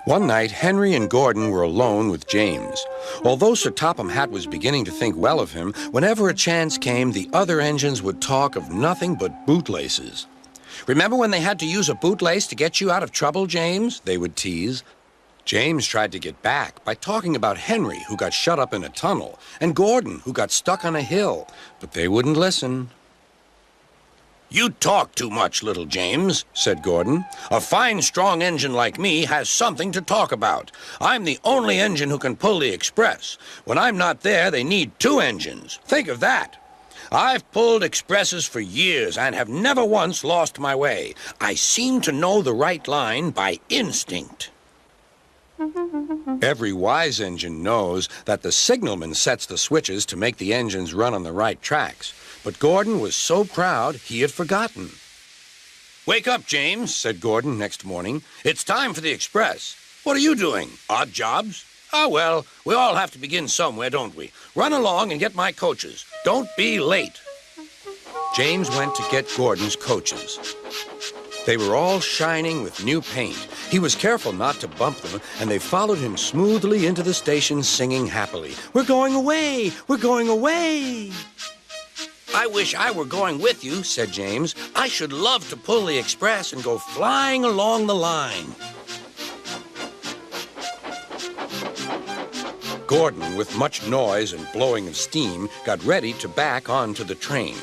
One night, Henry and Gordon were alone with James. Although Sir Topham Hatt was beginning to think well of him, whenever a chance came, the other engines would talk of nothing but bootlaces. "Remember when they had to use a bootlace to get you out of trouble, James?" they would tease. James tried to get back by talking about Henry, who got shut up in a tunnel, and Gordon, who got stuck on a hill, but they wouldn't listen. "You talk too much, little James," said Gordon. "A fine, strong engine like me has something to talk about. I'm the only engine who can pull the express. When I'm not there, they need two engines. Think of that. I've pulled expresses for years and have never once lost my way. I seem to know the right line by instinct." Every wise engine knows that the signalman sets the switches to make the engines run on the right tracks. But Gordon was so proud he had forgotten. "Wake up, James," said Gordon next morning. "It's time for the express. What are you doing? Odd jobs? Ah, well, we all have to begin somewhere, don't we? Run along and get my coaches. Don't be late." James went to get Gordon's coaches. They were all shining with new paint. He was careful not to bump them, and they followed him smoothly into the station singing happily, "We're going away! We're going away!" "I wish I were going with you," said James. "I should love to pull the express and go flying along the line." Gordon, with much noise and blowing of steam, got ready to back onto the train.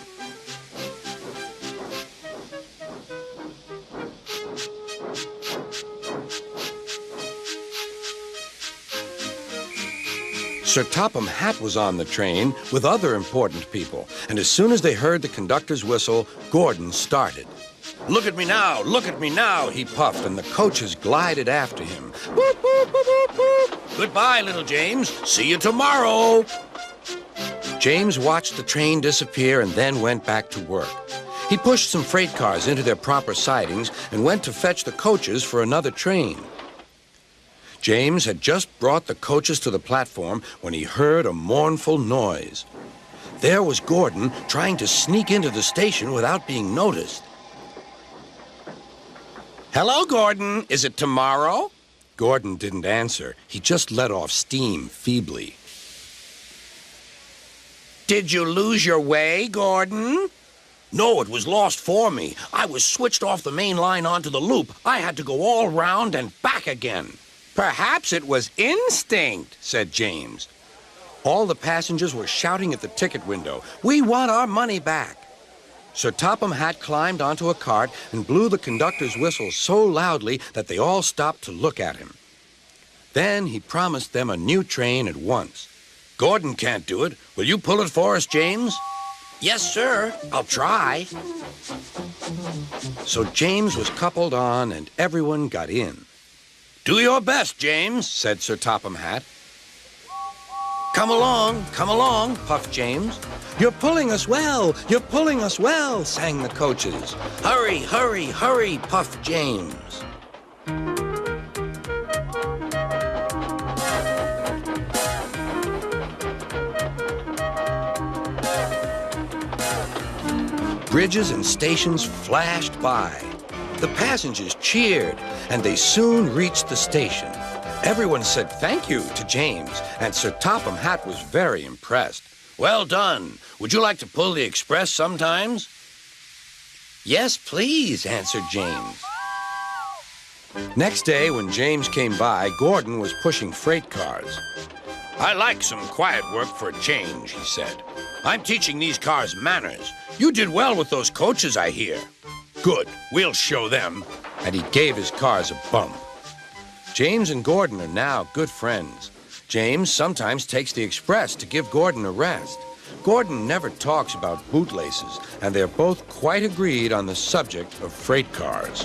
Sir Topham Hatt was on the train with other important people, and as soon as they heard the conductor's whistle, Gordon started. Look at me now," he puffed, and the coaches glided after him. "Boop, boop, boop, boop, boop. Goodbye, little James. See you tomorrow." James watched the train disappear and then went back to work. He pushed some freight cars into their proper sidings and went to fetch the coaches for another train. James had just brought the coaches to the platform when he heard a mournful noise. There was Gordon trying to sneak into the station without being noticed. "Hello, Gordon. Is it tomorrow?" Gordon didn't answer. He just let off steam feebly. "Did you lose your way, Gordon?" "No, it was lost for me. I was switched off the main line onto the loop. I had to go all round and back again." "Perhaps it was instinct," said James. All the passengers were shouting at the ticket window, "We want our money back." Sir Topham Hatt climbed onto a cart and blew the conductor's whistle so loudly that they all stopped to look at him. Then he promised them a new train at once. "Gordon can't do it. Will you pull it for us, James?" "Yes, sir. I'll try." So James was coupled on and everyone got in. "Do your best, James," said Sir Topham Hatt. Come along," puffed James. You're pulling us well, sang the coaches. Hurry, hurry, hurry, puffed James. Bridges and stations flashed by. The passengers cheered, and they soon reached the station. Everyone said thank you to James, and Sir Topham Hatt was very impressed. "Well done. Would you like to pull the express sometimes?" "Yes, please," answered James. Next day, when James came by, Gordon was pushing freight cars. "I like some quiet work for a change," he said. "I'm teaching these cars manners. You did well with those coaches, I hear." "Good. We'll show them." And he gave his cars a bump. James and Gordon are now good friends. James sometimes takes the express to give Gordon a rest. Gordon never talks about bootlaces, and they're both quite agreed on the subject of freight cars.